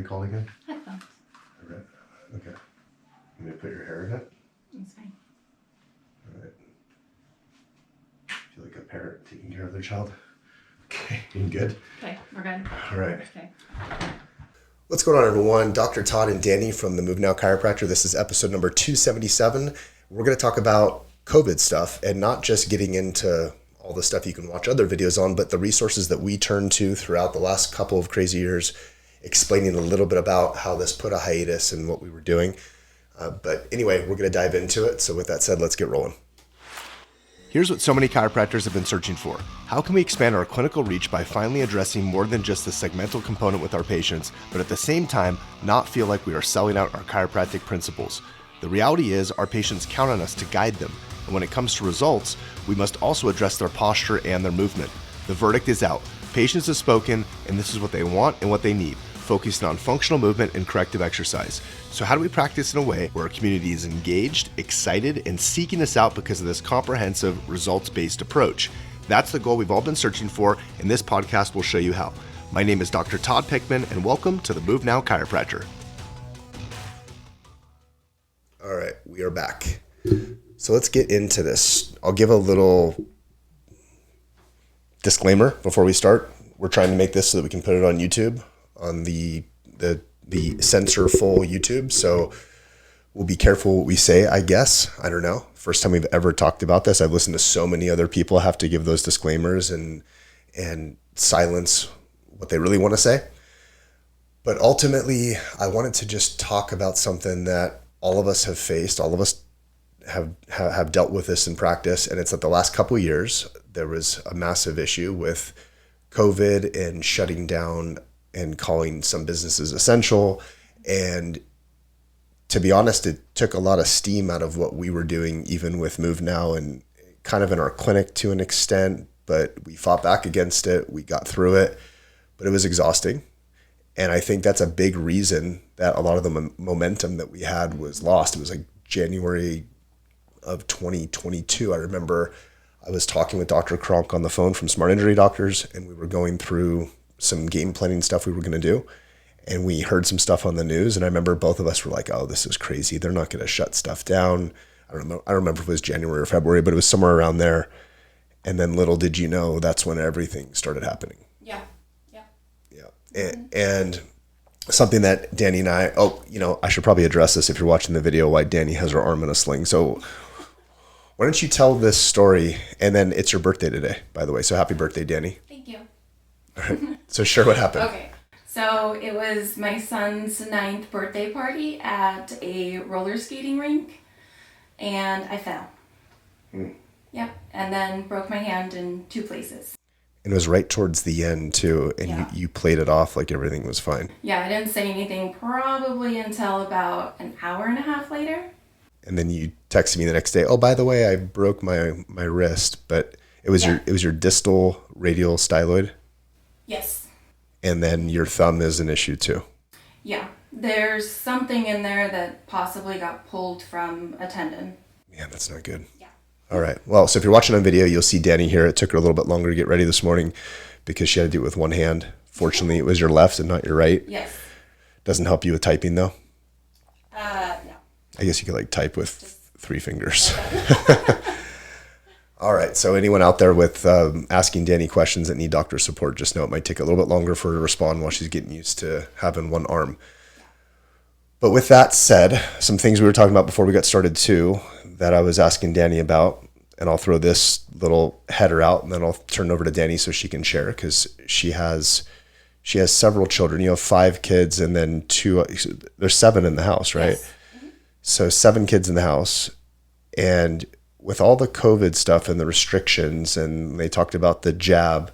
they called again? Headphones. Okay. You may put your hair in it? That's fine. All right. Feel like a parent taking care of their child? Okay, you good? Okay, we're good. All right. Okay. What's going on, everyone? Dr. Todd and Danny from the Move Now Chiropractor. This is episode number 277. We're going to talk about COVID stuff and not just getting into all the stuff you can watch other videos on, but the resources that we turned to throughout the last couple of crazy years, explaining a little bit about how this put a hiatus and what we were doing. But anyway, we're going to dive into it. So with that said, let's get rolling. Here's what so many chiropractors have been searching for. How can we expand our clinical reach by finally addressing more than just the segmental component with our patients, but at the same time, not feel like we are selling out our chiropractic principles? The reality is our patients count on us to guide them. And when it comes to results, we must also address their posture and their movement. The verdict is out. Patients have spoken, and this is what they want and what they need, focusing on functional movement and corrective exercise. So how do we practice in a way where our community is engaged, excited, and seeking us out because of this comprehensive, results-based approach? That's the goal we've all been searching for, and this podcast will show you how. My name is Dr. Todd Pickman, and welcome to the Move Now Chiropractor. All right, we are back. So let's get into this. I'll give a little disclaimer before we start. We're trying to make this so that we can put it on YouTube, on the censor-full YouTube. So we'll be careful what we say, I guess. I don't know. First time we've ever talked about this. I've listened to so many other people have to give those disclaimers and silence what they really want to say. But ultimately, I wanted to just talk about something that all of us have faced. All of us have dealt with this in practice, and it's that the last couple of years there was a massive issue with COVID and shutting down and calling some businesses essential. And to be honest, it took a lot of steam out of what we were doing, even with Move Now and kind of in our clinic to an extent, but we fought back against it. We got through it, but it was exhausting. And I think that's a big reason that a lot of the momentum that we had was lost. It was like January of 2022. I remember I was talking with Dr. Kronk on the phone from Smart Injury Doctors, and we were going through some game planning stuff we were going to do. And we heard some stuff on the news, and I remember both of us were like, oh, this is crazy. They're not going to shut stuff down. I don't remember if it was January or February, but it was somewhere around there. And then little did you know, that's when everything started happening. Yeah. And something that Danny and I should probably address this if you're watching the video, why Danny has her arm in a sling. So why don't you tell this story? And then it's your birthday today, by the way. So happy birthday, Danny. Thank you. All right. So share what happened. Okay. So it was my son's 9th birthday party at a roller skating rink, and I fell. Yep. And then broke my hand in 2 places. And it was right towards the end, too, and you played it off like everything was fine. Yeah, I didn't say anything probably until about an hour and a half later. And then you texted me the next day, oh, by the way, I broke my wrist, but it was your distal radial styloid? Yes. And then your thumb is an issue, too. Yeah, there's something in there that possibly got pulled from a tendon. Man, that's not good. Yeah. All right. Well, so if you're watching on video, you'll see Danny here. It took her a little bit longer to get ready this morning because she had to do it with one hand. Fortunately, it was your left and not your right. Yes. Doesn't help you with typing, though? No. I guess you could type with 3 fingers. All right. So anyone out there with asking Danny questions that need doctor support, just know it might take a little bit longer for her to respond while she's getting used to having one arm. But with that said, some things we were talking about before we got started too, that I was asking Danny about, and I'll throw this little header out and then I'll turn it over to Danny so she can share, because she has several children. You have 5 kids and then 2, there's 7 in the house, right? Yes. Mm-hmm. So 7 kids in the house. And with all the COVID stuff and the restrictions, and they talked about the jab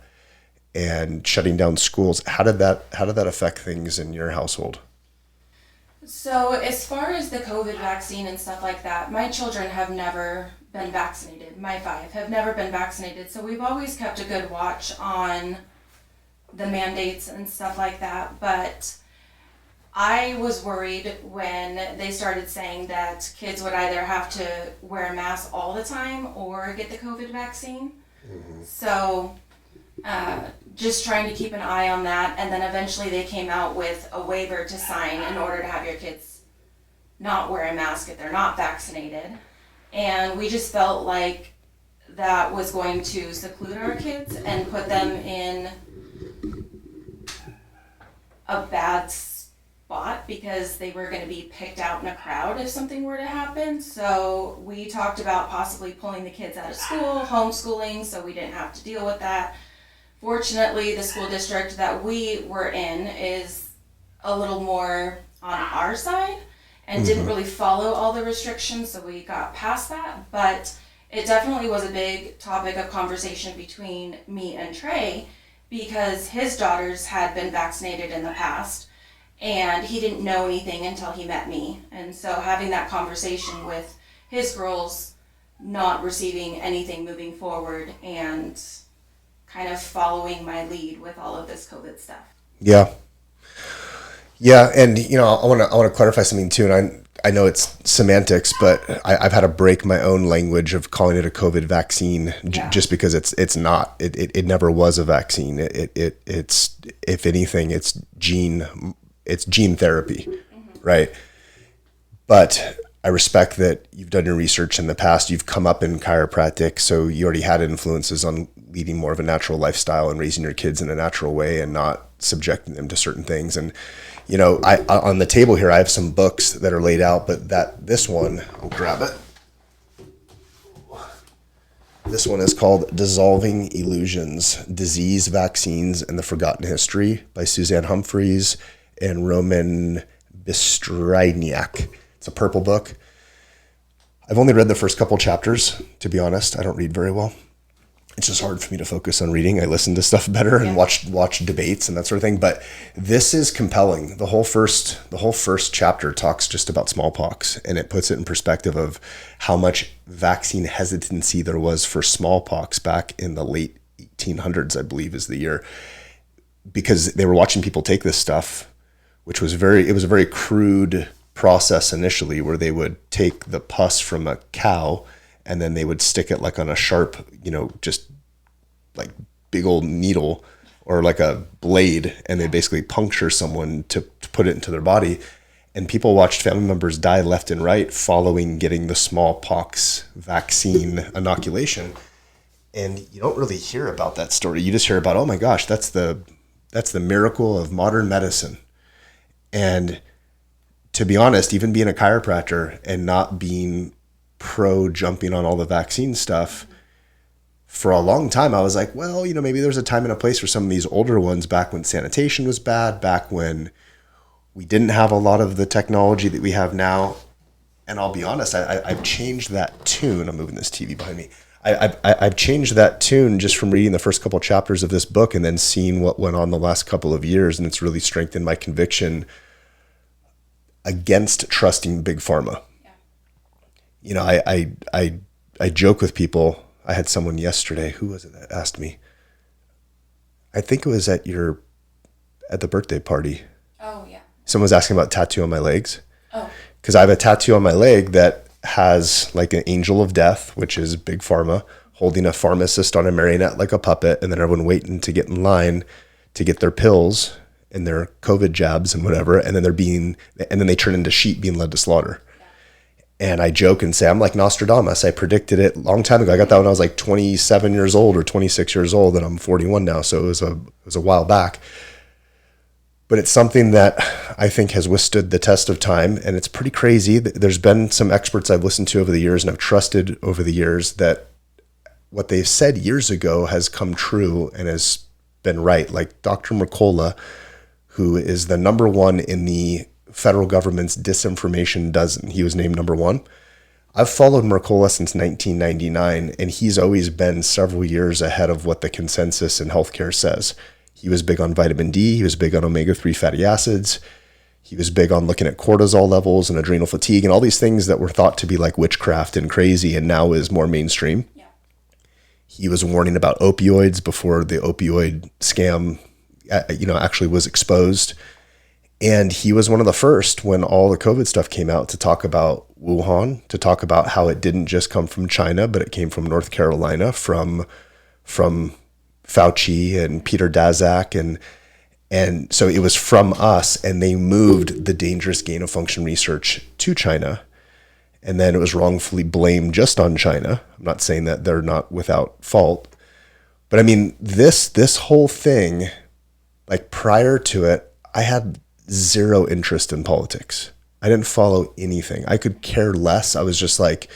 and shutting down schools, how did that affect things in your household? So as far as the COVID vaccine and stuff like that, my children have never been vaccinated. My 5 have never been vaccinated. So we've always kept a good watch on the mandates and stuff like that. But I was worried when they started saying that kids would either have to wear a mask all the time or get the COVID vaccine. Mm-hmm. So just trying to keep an eye on that. And then eventually they came out with a waiver to sign in order to have your kids not wear a mask if they're not vaccinated. And we just felt like that was going to seclude our kids and put them in a bad spot because they were going to be picked out in a crowd if something were to happen. So we talked about possibly pulling the kids out of school, homeschooling, so we didn't have to deal with that. Fortunately, the school district that we were in is a little more on our side and didn't really follow all the restrictions, so we got past that. But it definitely was a big topic of conversation between me and Trey because his daughters had been vaccinated in the past and he didn't know anything until he met me. And so having that conversation with his girls not receiving anything moving forward and kind of following my lead with all of this COVID stuff. Yeah. Yeah. And, I want to clarify something too. And I know it's semantics, but I've had to break my own language of calling it a COVID vaccine just because it's not, it never was a vaccine. It's, if anything, it's gene therapy. Right. But I respect that you've done your research in the past. You've come up in chiropractic, so you already had influences on leading more of a natural lifestyle and raising your kids in a natural way and not subjecting them to certain things. And, I on the table here, I have some books that are laid out, but this one, I'll grab it. This one is called Dissolving Illusions, Disease, Vaccines, and the Forgotten History by Suzanne Humphreys and Roman Bystryniak. It's a purple book. I've only read the first couple chapters, to be honest. I don't read very well. It's just hard for me to focus on reading. I listen to stuff better and watch debates and that sort of thing. But this is compelling. The whole first chapter talks just about smallpox, and it puts it in perspective of how much vaccine hesitancy there was for smallpox back in the late 1800s, I believe is the year, because they were watching people take this stuff, which was it was a very crude process initially, where they would take the pus from a cow and then they would stick it like on a sharp, just like big old needle or like a blade, and they basically puncture someone to put it into their body. And people watched family members die left and right following getting the smallpox vaccine inoculation. And you don't really hear about that story. You just hear about, oh my gosh, that's the miracle of modern medicine. And to be honest, even being a chiropractor and not being pro jumping on all the vaccine stuff, for a long time I was like, well, maybe there's a time and a place for some of these older ones, back when sanitation was bad, back when we didn't have a lot of the technology that we have now. And I'll be honest, I've changed that tune. I'm moving this TV behind me. I've changed that tune just from reading the first couple chapters of this book and then seeing what went on the last couple of years. And it's really strengthened my conviction against trusting big pharma. I joke with people. I had someone yesterday, who was it that asked me? I think it was at the birthday party. Oh, yeah. Someone was asking about tattoo on my legs. Oh. Because I have a tattoo on my leg that has like an angel of death, which is big pharma, holding a pharmacist on a marionette like a puppet, and then everyone waiting to get in line to get their pills and their COVID jabs and whatever, and then they turn into sheep being led to slaughter. And I joke and say, I'm like Nostradamus. I predicted it a long time ago. I got that when I was like 27 years old or 26 years old, and I'm 41 now. So it was a while back. But it's something that I think has withstood the test of time. And it's pretty crazy. There's been some experts I've listened to over the years and I've trusted over the years that what they've said years ago has come true and has been right. Like Dr. Mercola, who is the number one in the federal government's disinformation dozen. He was named number one. I've followed Mercola since 1999, and he's always been several years ahead of what the consensus in healthcare says. He was big on vitamin D. He was big on omega-3 fatty acids. He was big on looking at cortisol levels and adrenal fatigue and all these things that were thought to be like witchcraft and crazy and now is more mainstream. Yeah. He was warning about opioids before the opioid scam, actually was exposed. And he was one of the first, when all the COVID stuff came out, to talk about Wuhan, to talk about how it didn't just come from China, but it came from North Carolina, from Fauci and Peter Daszak, and so it was from us, and they moved the dangerous gain of function research to China, and then it was wrongfully blamed just on China. I'm not saying that they're not without fault, but I mean this whole thing, like prior to it, I had zero interest in politics. I didn't follow anything. I could care less. I was just like,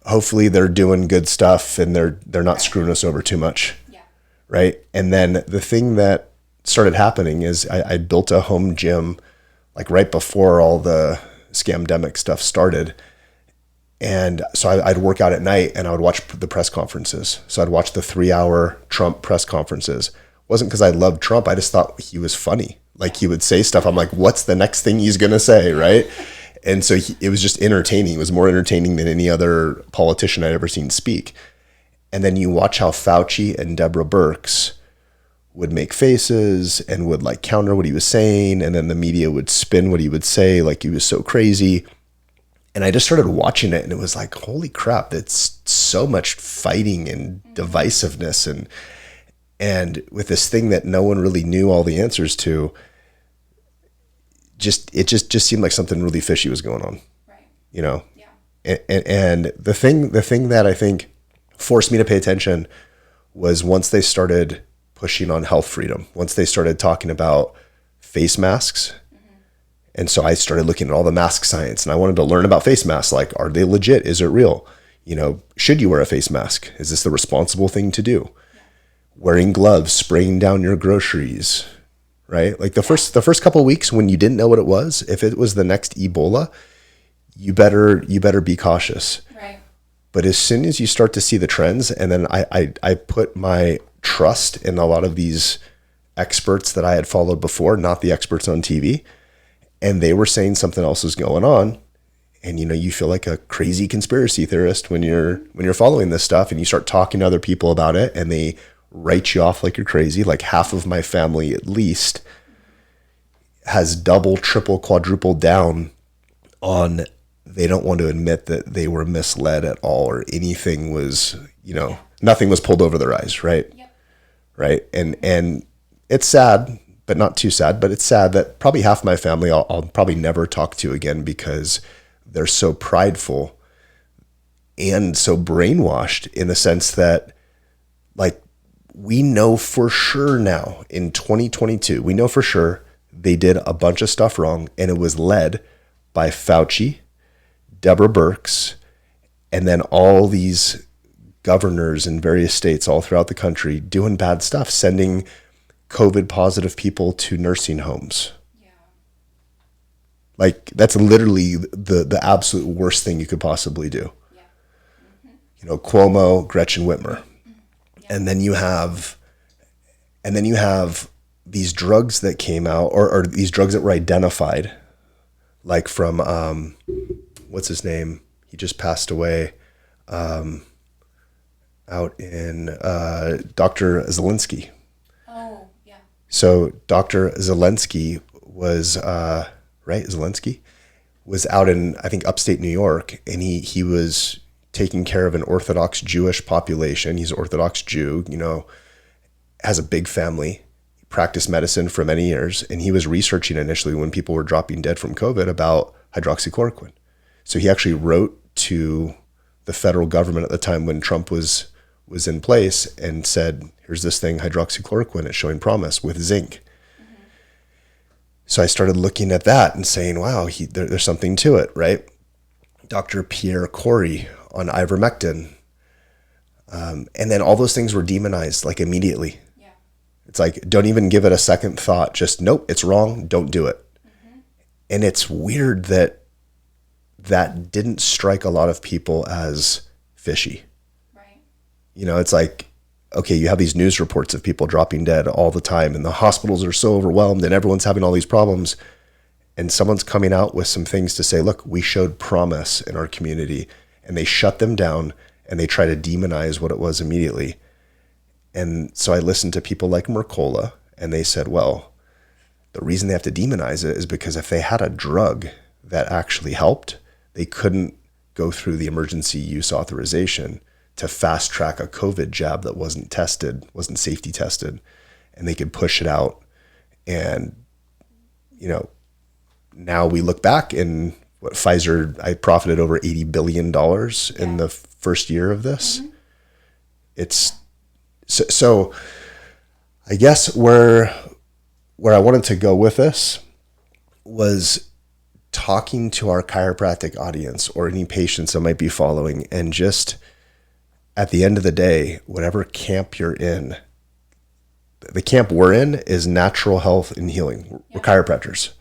hopefully they're doing good stuff and they're not screwing us over too much. Yeah. Right. And then the thing that started happening is I built a home gym like right before all the scamdemic stuff started. And so I'd work out at night and I would watch the press conferences. So I'd watch the 3-hour Trump press conferences. It wasn't because I loved Trump. I just thought he was funny. Like he would say stuff. I'm like, what's the next thing he's going to say? Right. And so it was just entertaining. It was more entertaining than any other politician I'd ever seen speak. And then you watch how Fauci and Deborah Birx would make faces and would like counter what he was saying. And then the media would spin what he would say like he was so crazy. And I just started watching it and it was like, holy crap, that's so much fighting and divisiveness. And with this thing that no one really knew all the answers to, it just seemed like something really fishy was going on, Right. you know? Yeah. And the thing that I think forced me to pay attention was once they started pushing on health freedom, once they started talking about face masks. And so I started looking at all the mask science and I wanted to learn about face masks. Like, are they legit? Is it real? You know, should you wear a face mask? Is this the responsible thing to do? Yeah. Wearing gloves, spraying down your groceries, right? Like the first couple of weeks when you didn't know what it was, if it was the next Ebola, you better be cautious. Right. But as soon as you start to see the trends, and then I put my trust in a lot of these experts that I had followed before, not the experts on TV, and they were saying something else was going on. And, you know, you feel like a crazy conspiracy theorist when you're following this stuff and you start talking to other people about it and they write you off like you're crazy. Like half of my family at least has double, triple, quadruple down on they don't want to admit that they were misled at all or anything was, you know, nothing was pulled over their eyes, right? Yep. Right. And it's sad, but not too sad, but it's sad that probably half my family I'll probably never talk to again because they're so prideful and so brainwashed in the sense that, like, we know for sure now in 2022, we know for sure they did a bunch of stuff wrong and it was led by Fauci, Deborah Birx, and then all these governors in various states all throughout the country doing bad stuff, sending COVID positive people to nursing homes. Yeah. Like that's literally the absolute worst thing you could possibly do. Yeah. Mm-hmm. You know, Cuomo, Gretchen Whitmer. Yeah. And then you have these drugs that came out or these drugs that were identified, like from what's his name? He just passed away. Out in Dr. Zelensky. Oh, yeah. So Dr. Zelensky was Zelensky was out in, I think, upstate New York, and he was taking care of an Orthodox Jewish population. He's an Orthodox Jew, you know, has a big family, he practiced medicine for many years, and he was researching initially when people were dropping dead from COVID about hydroxychloroquine. So he actually wrote to the federal government at the time when Trump was in place and said, here's this thing, hydroxychloroquine, it's showing promise with zinc. Mm-hmm. So I started looking at that and saying, wow, there's something to it, right? Dr. Pierre Corey on ivermectin. And then all those things were demonized like immediately. Yeah. It's like, don't even give it a second thought. Just, nope, it's wrong. Don't do it. Mm-hmm. And it's weird that didn't strike a lot of people as fishy. Right. You know, it's like, okay, you have these news reports of people dropping dead all the time and the hospitals are so overwhelmed and everyone's having all these problems. And someone's coming out with some things to say, look, we showed promise in our community, and they shut them down and they try to demonize what it was immediately. And so I listened to people like Mercola, and they said, well, the reason they have to demonize it is because if they had a drug that actually helped, they couldn't go through the emergency use authorization to fast track a COVID jab that wasn't tested, wasn't safety tested, and they could push it out. And, now we look back and what Pfizer, I profited over $80 billion in the first year of this. Mm-hmm. It's so I guess where I wanted to go with this was talking to our chiropractic audience or any patients that might be following, and just at the end of the day, whatever camp you're in, the camp we're in is natural health and healing. We're chiropractors.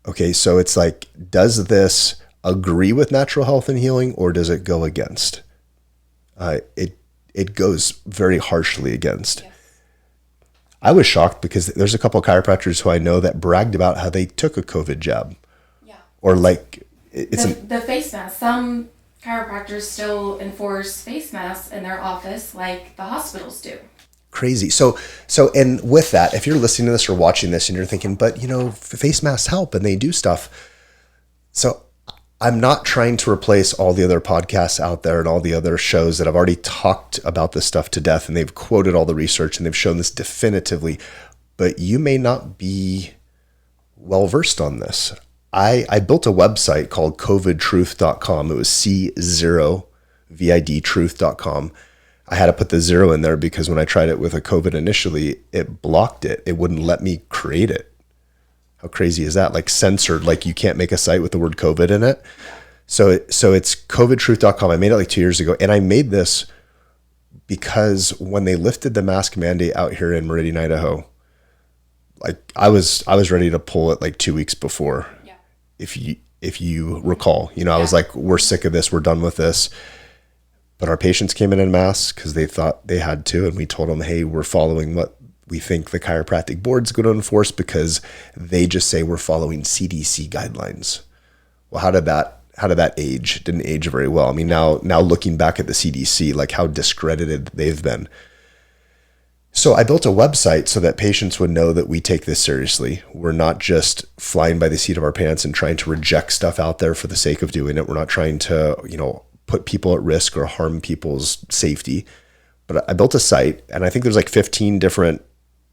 Okay, so it's like, does this agree with natural health and healing, or does it go against? It goes very harshly against. Yes. I was shocked because there's a couple of chiropractors who I know that bragged about how they took a COVID jab. Yeah. Or like the face mask. Some chiropractors still enforce face masks in their office like the hospitals do. Crazy. So, and with that, if you're listening to this or watching this and you're thinking, but face masks help and they do stuff. So I'm not trying to replace all the other podcasts out there and all the other shows that have already talked about this stuff to death, and they've quoted all the research and they've shown this definitively, but you may not be well versed on this. I built a website called covidtruth.com. It was C0VIDtruth.com. I had to put the 0 in there because when I tried it with a COVID initially, it blocked it. It wouldn't let me create it. How crazy is that? Like censored, like you can't make a site with the word COVID in it. So it's covidtruth.com. I made it like 2 years ago. And I made this because when they lifted the mask mandate out here in Meridian, Idaho, like I was ready to pull it like 2 weeks before. Yeah. If you recall, I was like, we're sick of this. We're done with this. But our patients came in masks because they thought they had to. And we told them, hey, we're following what we think the chiropractic board's going to enforce because they just say we're following CDC guidelines. Well, how did that age? It didn't age very well. I mean, now looking back at the CDC, like how discredited they've been. So I built a website so that patients would know that we take this seriously. We're not just flying by the seat of our pants and trying to reject stuff out there for the sake of doing it. We're not trying to, put people at risk or harm people's safety. But I built a site, and I think there's like 15 different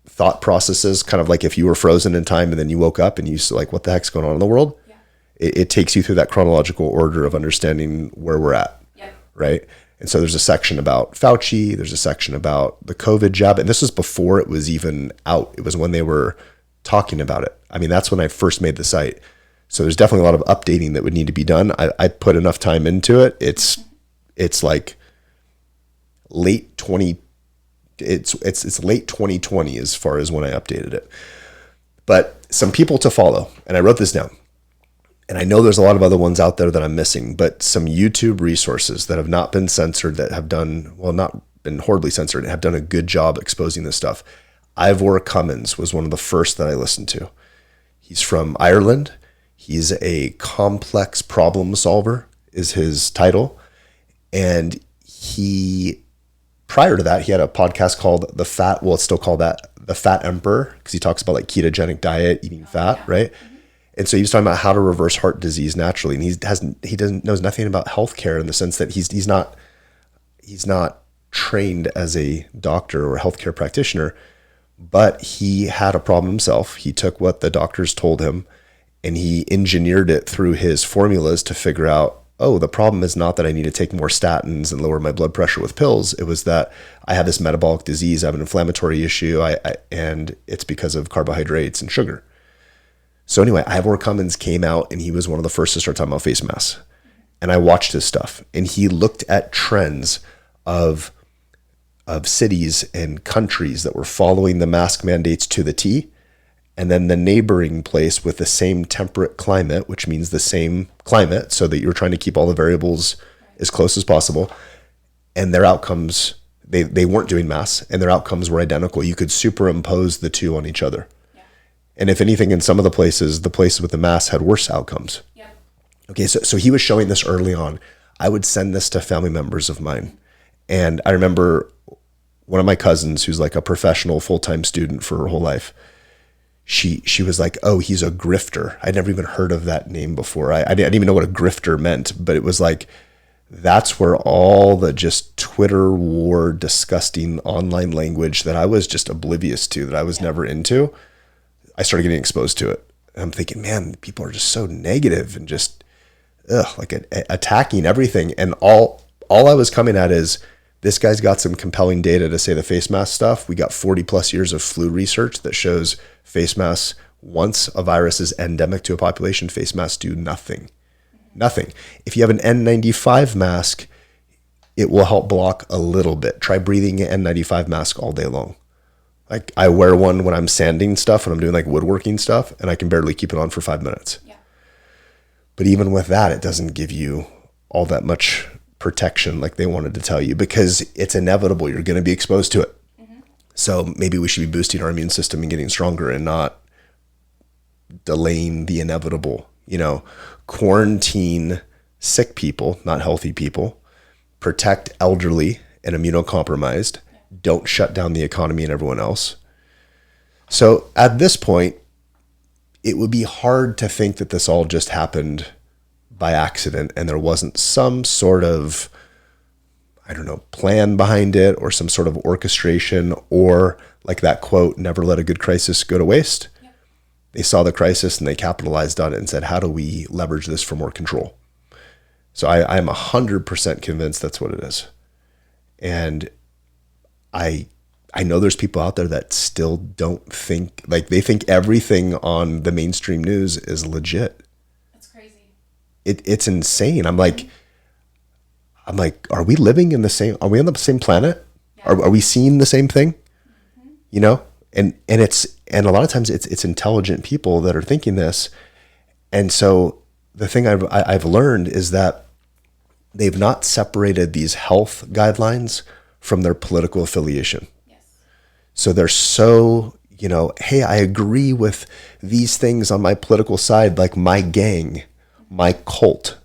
thought processes, kind of like if you were frozen in time and then you woke up and you like, what the heck's going on in the world? Yeah. It takes you through that chronological order of understanding where we're at. Yep. Right. And so there's a section about Fauci. There's a section about the COVID jab. And this was before it was even out. It was when they were talking about it. I mean, that's when I first made the site. So there's definitely a lot of updating that would need to be done. I put enough time into it. It's like late 2020 as far as when I updated it. But some people to follow, and I wrote this down. And I know there's a lot of other ones out there that I'm missing, but some YouTube resources that have not been censored, that have not been horribly censored, and have done a good job exposing this stuff. Ivor Cummins was one of the first that I listened to. He's from Ireland. He's a complex problem solver is his title. And prior to that, he had a podcast called it's still called that, The Fat Emperor, because he talks about like ketogenic diet, eating fat, right? Mm-hmm. And so he was talking about how to reverse heart disease naturally. And he knows nothing about healthcare in the sense that he's not trained as a doctor or healthcare practitioner, but he had a problem himself. He took what the doctors told him and he engineered it through his formulas to figure out, oh, the problem is not that I need to take more statins and lower my blood pressure with pills. It was that I have this metabolic disease, I have an inflammatory issue, and it's because of carbohydrates and sugar. So anyway, Ivor Cummins came out and he was one of the first to start talking about face masks. And I watched his stuff and he looked at trends of cities and countries that were following the mask mandates to the T, and then the neighboring place with the same temperate climate, which means the same climate, so that you're trying to keep all the variables as close as possible. And their outcomes, they weren't doing masks, and their outcomes were identical. You could superimpose the two on each other. Yeah. And if anything, in some of the places with the masks had worse outcomes. Yeah. Okay, so he was showing this early on. I would send this to family members of mine. And I remember one of my cousins, who's like a professional full-time student for her whole life, she was like, oh, he's a grifter. I'd never even heard of that name before. I didn't even know what a grifter meant, but it was like that's where all the just Twitter war, disgusting online language that I was just oblivious to, that I was never into, I started getting exposed to it. And I'm thinking, man, people are just so negative and just attacking everything. And all I was coming at is, this guy's got some compelling data to say the face mask stuff. We got 40 plus years of flu research that shows face masks, once a virus is endemic to a population, face masks do nothing. Nothing. If you have an N95 mask, it will help block a little bit. Try breathing an N95 mask all day long. Like, I wear one when I'm sanding stuff, when I'm doing like woodworking stuff, and I can barely keep it on for 5 minutes. Yeah. But even with that, it doesn't give you all that much protection like they wanted to tell you, because it's inevitable. You're going to be exposed to it. Mm-hmm. So maybe we should be boosting our immune system and getting stronger and not delaying the inevitable. Quarantine sick people, not healthy people, protect elderly and immunocompromised, don't shut down the economy and everyone else. So at this point, it would be hard to think that this all just happened by accident and there wasn't some sort of, plan behind it, or some sort of orchestration, or like that quote, never let a good crisis go to waste. Yep. They saw the crisis and they capitalized on it and said, how do we leverage this for more control? So I'm 100% convinced that's what it is. And I know there's people out there that still don't think, like, they think everything on the mainstream news is legit. That's crazy. It's insane. I'm like, are we living in the same, are we on the same planet? Yeah. Are we seeing the same thing? Mm-hmm. And a lot of times it's intelligent people that are thinking this. And so the thing I've learned is that they've not separated these health guidelines from their political affiliation. Yes. So they're so, hey, I agree with these things on my political side, like my gang, my cult,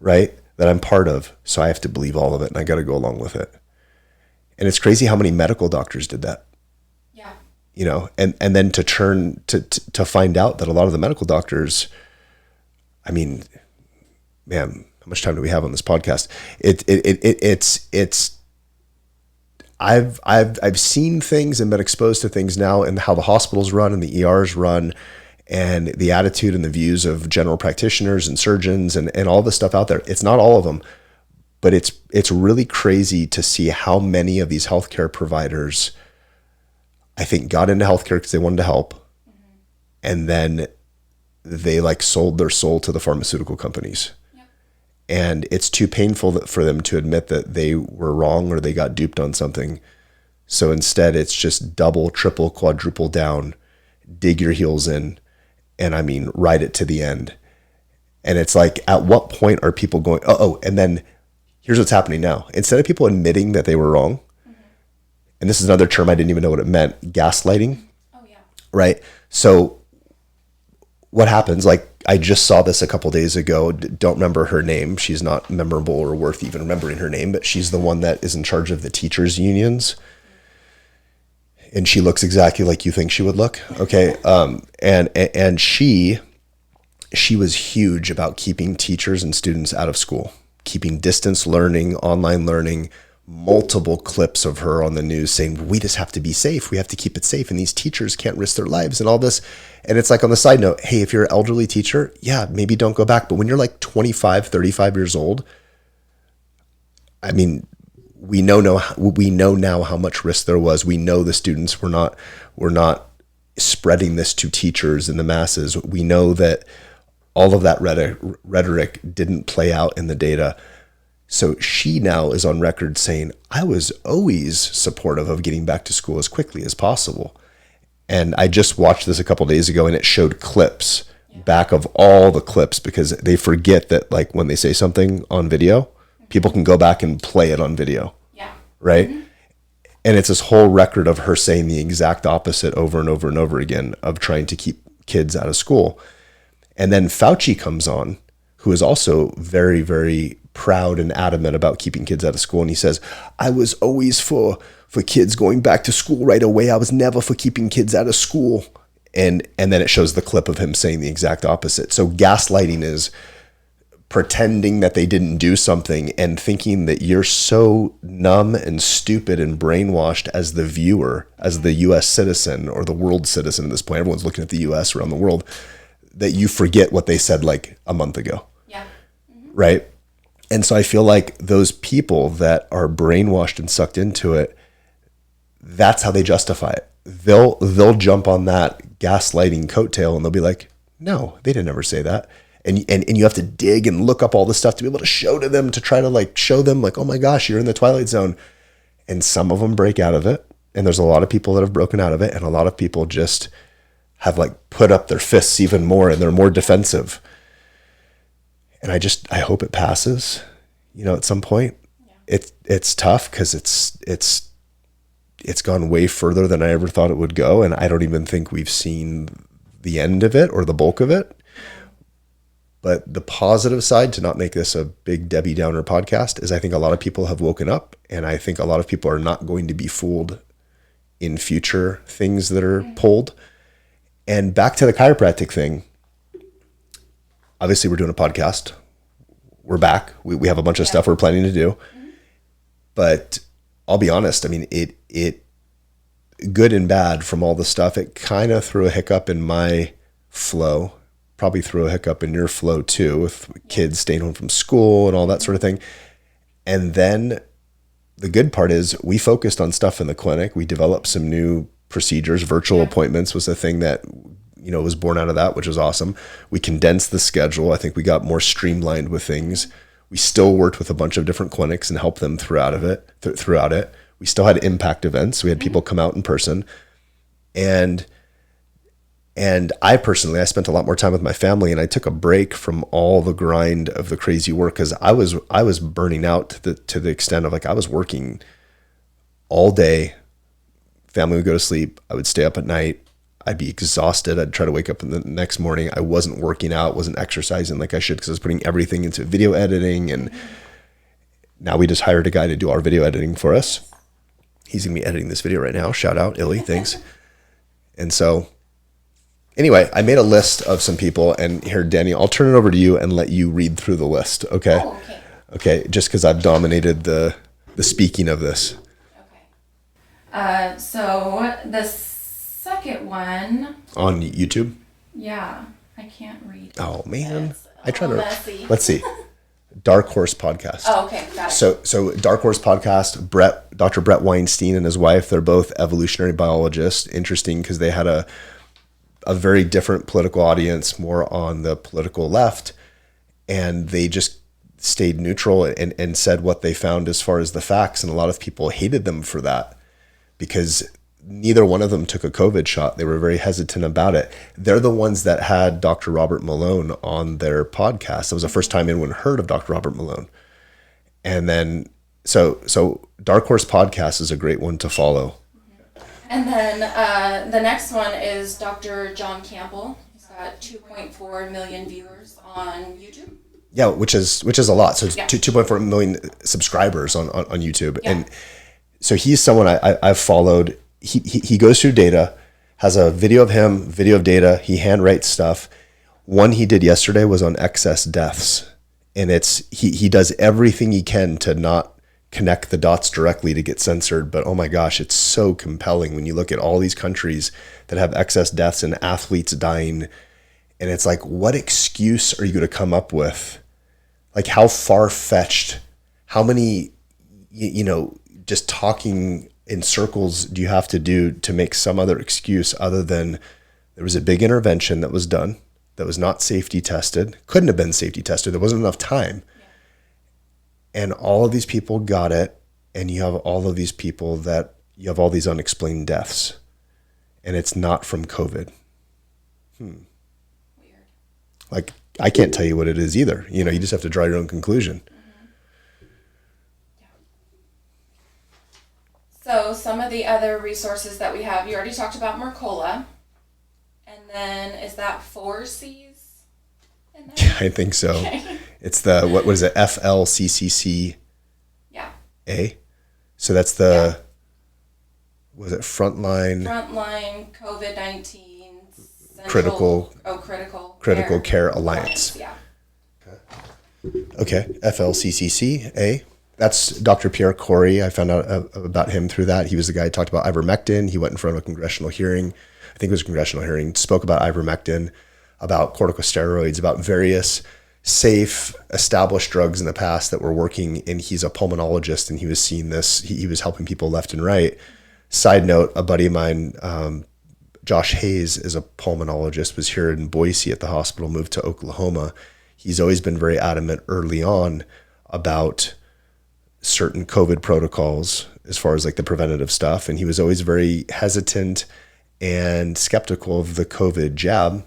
right, that I'm part of. So I have to believe all of it and I got to go along with it. And it's crazy how many medical doctors did that. Yeah. And then to turn to find out that a lot of the medical doctors, I mean, man, how much time do we have on this podcast? I've seen things and been exposed to things now, and how the hospitals run and the ERs run, and the attitude and the views of general practitioners and surgeons and all the stuff out there. It's not all of them, but it's really crazy to see how many of these healthcare providers, I think, got into healthcare because they wanted to help. Mm-hmm. And then they sold their soul to the pharmaceutical companies. Yep. And it's too painful for them to admit that they were wrong or they got duped on something. So instead, it's just double, triple, quadruple down, dig your heels in, and ride it to the end. And it's like, at what point are people going, and then here's what's happening now. Instead of people admitting that they were wrong, mm-hmm. and this is another term I didn't even know what it meant, gaslighting. Oh, yeah. Right? So what happens, I just saw this a couple days ago, don't remember her name. She's not memorable or worth even remembering her name, but she's the one that is in charge of the teachers' unions. And she looks exactly like you think she would look. Okay. And she was huge about keeping teachers and students out of school, keeping distance learning, online learning, multiple clips of her on the news saying, we just have to be safe. We have to keep it safe. And these teachers can't risk their lives and all this. And it's like, on the side note, hey, if you're an elderly teacher, yeah, maybe don't go back. But when you're 25, 35 years old, we know now how much risk there was. We know the students were not spreading this to teachers and the masses. We know that all of that rhetoric didn't play out in the data. So she now is on record saying, I was always supportive of getting back to school as quickly as possible. And I just watched this a couple of days ago, and it showed clips back of all the clips, because they forget that when they say something on video, people can go back and play it on video. Yeah. Right? Mm-hmm. And it's this whole record of her saying the exact opposite over and over and over again, of trying to keep kids out of school. And then Fauci comes on, who is also very, very proud and adamant about keeping kids out of school. And he says, I was always for kids going back to school right away. I was never for keeping kids out of school. And then it shows the clip of him saying the exact opposite. So gaslighting is pretending that they didn't do something and thinking that you're so numb and stupid and brainwashed as the viewer, as the US citizen or the world citizen at this point. Everyone's looking at the US around the world, that you forget what they said like a month ago. Yeah. Right? And so I feel like those people that are brainwashed and sucked into it, that's how they justify it. They'll jump on that gaslighting coattail and they'll be like, no, they didn't ever say that. And you have to dig and look up all this stuff to be able to show to them, to try to like show them like, oh my gosh, you're in the twilight zone. And some of them break out of it. And there's a lot of people that have broken out of it. And a lot of people just have like put up their fists even more and they're more defensive. And I hope it passes, at some point. Yeah. It's tough because it's gone way further than I ever thought it would go. And I don't even think we've seen the end of it or the bulk of it. But the positive side, to not make this a big Debbie Downer podcast, is I think a lot of people have woken up, and I think a lot of people are not going to be fooled in future things that are pulled. And back to the chiropractic thing. Obviously, we're doing a podcast. We're back. We have a bunch of stuff we're planning to do. But I'll be honest. I mean, it good and bad from all the stuff. It kind of threw a hiccup in my flow. Probably threw a hiccup in your flow too, with kids staying home from school and all that sort of thing. And then the good part is we focused on stuff in the clinic. We developed some new procedures. Virtual appointments was a thing that, was born out of that, which was awesome. We condensed the schedule. I think we got more streamlined with things. We still worked with a bunch of different clinics and helped them throughout it. We still had impact events. We had people come out in person. And I personally, I spent a lot more time with my family, and I took a break from all the grind of the crazy work because I was burning out to the extent of like I was working all day. Family would go to sleep. I would stay up at night. I'd be exhausted. I'd try to wake up in the next morning. I wasn't working out, wasn't exercising like I should because I was putting everything into video editing. And now we just hired a guy to do our video editing for us. He's going to be editing this video right now. Shout out, Illy. Thanks. And so anyway, I made a list of some people, and here, Danny, I'll turn it over to you and let you read through the list, okay? Oh, okay. Okay, just because I've dominated the speaking of this. Okay. So the second one. On YouTube? Yeah, I can't read. Oh, man. I try to. Messy. Let's see. Dark Horse Podcast. Oh, okay, got it. So Dark Horse Podcast, Dr. Brett Weinstein and his wife, they're both evolutionary biologists. Interesting because they had a very different political audience, more on the political left, and they just stayed neutral and said what they found as far as the facts. And a lot of people hated them for that because neither one of them took a COVID shot. They were very hesitant about it. They're the ones that had Dr. Robert Malone on their podcast. It was the first time anyone heard of Dr. Robert Malone. And then, so Dark Horse Podcast is a great one to follow. And then the next one is Dr. John Campbell. He's got 2.4 million viewers on YouTube. Yeah, which is a lot. So 2.4 million subscribers on YouTube. Yeah. And so he's someone I've followed. He goes through data, has a video of him, video of data. He handwrites stuff. One he did yesterday was on excess deaths. And he does everything he can to not connect the dots directly to get censored. But oh my gosh, it's so compelling when you look at all these countries that have excess deaths and athletes dying. And it's like, what excuse are you going to come up with? Like how far-fetched, how many, just talking in circles do you have to do to make some other excuse other than there was a big intervention that was done that was not safety tested, couldn't have been safety tested. There wasn't enough time. And all of these people got it. And you have all of these people that you have all these unexplained deaths. And it's not from COVID. Weird. Like, I can't tell you what it is either. You just have to draw your own conclusion. So some of the other resources that we have, you already talked about Mercola. And then is that 4 C's in there? I think so. Okay. It's the, what is it? FLCCC. Yeah. A. So that's the, was it frontline? Frontline COVID-19 Critical Care Care Alliance. Yeah. Okay. Okay, FLCCC. That's Dr. Pierre Corey. I found out about him through that. He was the guy who talked about ivermectin. He went in front of a congressional hearing. I think it was a congressional hearing. Spoke about ivermectin, about corticosteroids, about various safe, established drugs in the past that were working. And he's a pulmonologist, and he was seeing this. He was helping people left and right. Side note: a buddy of mine, Josh Hayes, is a pulmonologist. Was here in Boise at the hospital. Moved to Oklahoma. He's always been very adamant early on about certain COVID protocols as far as like the preventative stuff. And he was always very hesitant and skeptical of the COVID jab.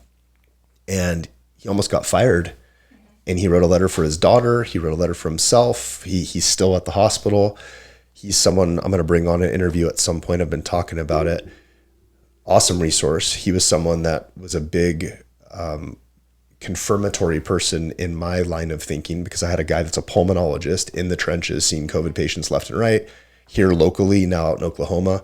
And he almost got fired. And he wrote a letter for his daughter. He wrote a letter for himself. He's still at the hospital. He's someone I'm going to bring on an interview at some point. I've been talking about it. Awesome resource. He was someone that was a big confirmatory person in my line of thinking, because I had a guy that's a pulmonologist in the trenches seeing COVID patients left and right here locally, now out in Oklahoma.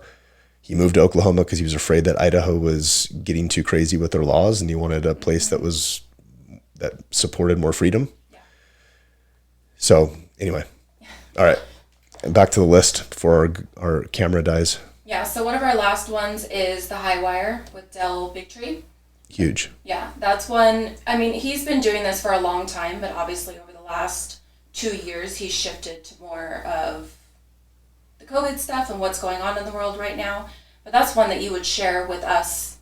He moved to Oklahoma because he was afraid that Idaho was getting too crazy with their laws, and he wanted a place that supported more freedom. Yeah. So anyway, all right, back to the list before our camera dies. Yeah, so one of our last ones is the High Wire with Del Bigtree. Huge. Yeah, that's one. I mean, he's been doing this for a long time, but obviously over the last 2 years, he's shifted to more of the COVID stuff and what's going on in the world right now. But that's one that you would share with us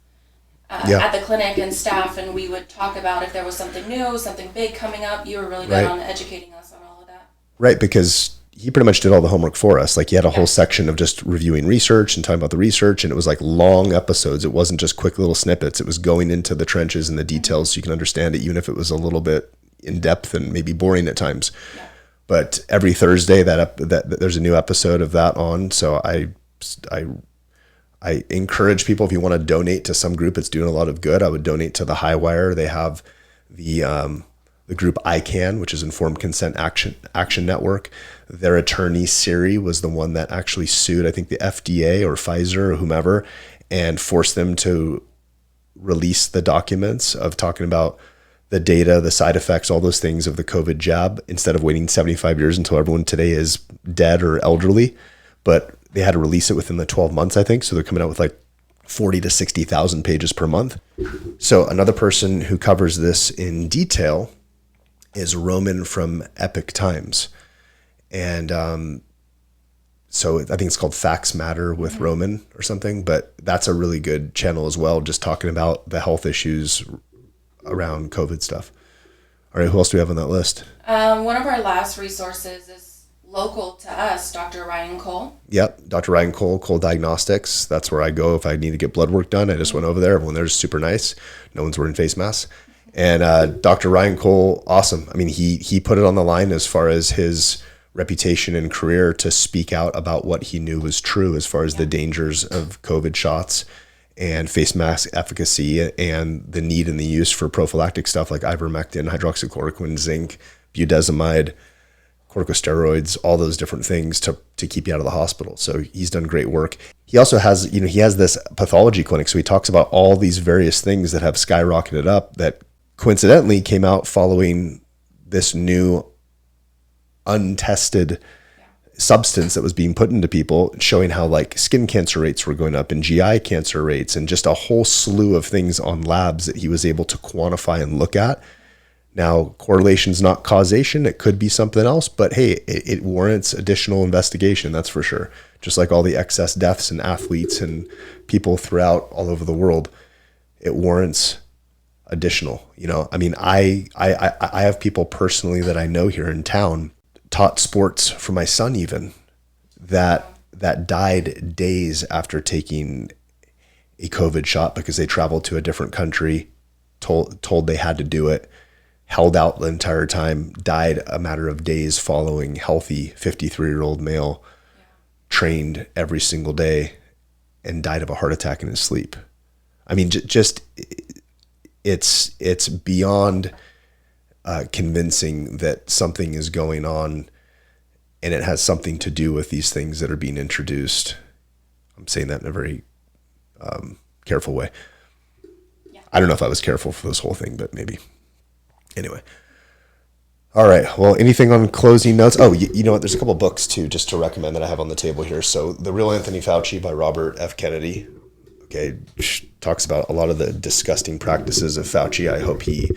at the clinic and staff, and we would talk about if there was something new, something big coming up. You were really good on educating us on all of that. Right, because he pretty much did all the homework for us. Like, he had a whole section of just reviewing research and talking about the research, and it was like long episodes. It wasn't just quick little snippets. It was going into the trenches and the details so you can understand it, even if it was a little bit in depth and maybe boring at times. Yeah. But every Thursday that there's a new episode of that on. So I encourage people, if you want to donate to some group that's doing a lot of good, I would donate to the High Wire. They have the group ICANN, which is Informed Consent Action Network. Their attorney, Siri, was the one that actually sued, I think, the FDA or Pfizer or whomever, and forced them to release the documents of talking about the data, the side effects, all those things of the COVID jab, instead of waiting 75 years until everyone today is dead or elderly. But they had to release it within the 12 months, I think. So they're coming out with like 40 to 60,000 pages per month. So another person who covers this in detail is Roman from Epic Times. And so I think it's called Facts Matter with Roman or something, but that's a really good channel as well, just talking about the health issues around COVID stuff. All right, who else do we have on that list? One of our last resources is local to us, Dr. Ryan Cole. Yep, Dr. Ryan Cole, Cole Diagnostics. That's where I go if I need to get blood work done. I just went over there. Everyone there's super nice. No one's wearing face masks. And Dr. Ryan Cole, awesome. I mean, he put it on the line as far as his reputation and career to speak out about what he knew was true as far as the dangers of COVID shots and face mask efficacy and the need and the use for prophylactic stuff like ivermectin, hydroxychloroquine, zinc, budesonide, corticosteroids, all those different things to keep you out of the hospital. So he's done great work. He also has, he has this pathology clinic. So he talks about all these various things that have skyrocketed up that coincidentally came out following this new untested substance that was being put into people, showing how like skin cancer rates were going up and GI cancer rates and just a whole slew of things on labs that he was able to quantify and look at. Now, correlation's not causation. It could be something else, but hey, it warrants additional investigation. That's for sure. Just like all the excess deaths in athletes and people throughout all over the world, it warrants additional. I mean, I have people personally that I know here in town, taught sports for my son even, that died days after taking a COVID shot because they traveled to a different country, told they had to do it, held out the entire time, died a matter of days following. Healthy 53-year-old male, trained every single day, and died of a heart attack in his sleep. I mean, just it's beyond convincing that something is going on, and it has something to do with these things that are being introduced. I'm saying that in a very careful way. Yeah. I don't know if I was careful for this whole thing, but maybe. Anyway. All right. Well, anything on closing notes? Oh, you know what? There's a couple books too, just to recommend that I have on the table here. So, The Real Anthony Fauci by Robert F. Kennedy. Okay, talks about a lot of the disgusting practices of Fauci. I hope he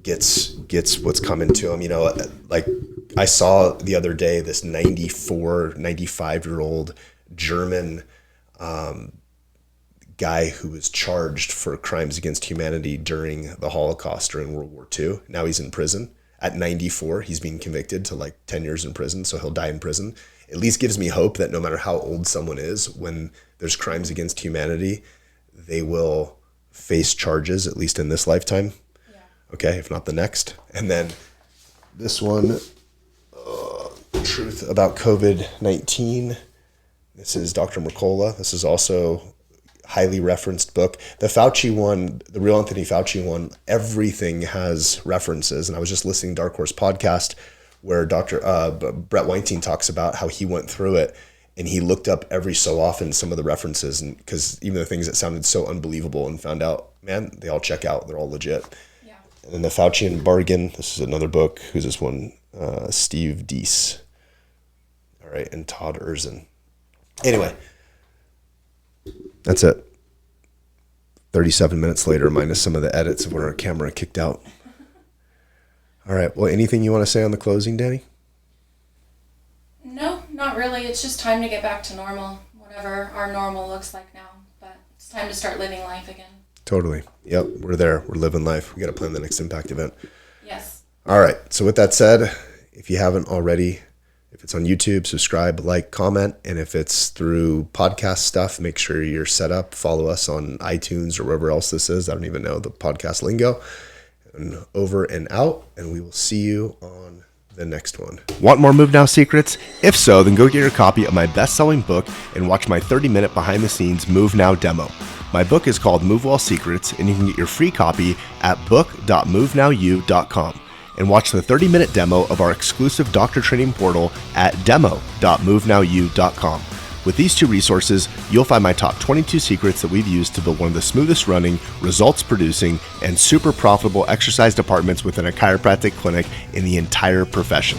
gets what's coming to him. You know, like I saw the other day this 95-year-old German guy who was charged for crimes against humanity during the Holocaust, during World War II. Now he's in prison. At 94, he's being convicted to like 10 years in prison, so he'll die in prison. At least gives me hope that no matter how old someone is, when there's crimes against humanity, they will face charges, at least in this lifetime. Yeah. Okay, if not the next. And then this one, Truth About COVID-19. This is Dr. Mercola. This is also highly referenced book. The Fauci one, the Real Anthony Fauci one, everything has references. And I was just listening to Dark Horse podcast where Dr. Brett Weinstein talks about how he went through it and he looked up every so often some of the references, and because even the things that sounded so unbelievable, and found out, man, they all check out. They're all legit. Yeah. And then The Faucian Bargain. This is another book. Who's this one? Steve Deese. All right. And Todd Erzin. Anyway. That's it. 37 minutes later, minus some of the edits of when our camera kicked out. All right. Well, anything you want to say on the closing, Danny? No, not really. It's just time to get back to normal, whatever our normal looks like now. But it's time to start living life again. Totally. Yep. We're there. We're living life. We got to plan the next Impact event. Yes. All right. So with that said, if you haven't already, if it's on YouTube, subscribe, like, comment. And if it's through podcast stuff, make sure you're set up. Follow us on iTunes or wherever else this is. I don't even know the podcast lingo. And over and out. And we will see you on the next one. Want more Move Now secrets? If so, then go get your copy of my best-selling book and watch my 30-minute behind-the-scenes Move Now demo. My book is called Move Well Secrets, and you can get your free copy at book.movenowyou.com. And watch the 30-minute demo of our exclusive doctor training portal at demo.movenowyou.com. With these two resources, you'll find my top 22 secrets that we've used to build one of the smoothest running, results producing, and super profitable exercise departments within a chiropractic clinic in the entire profession.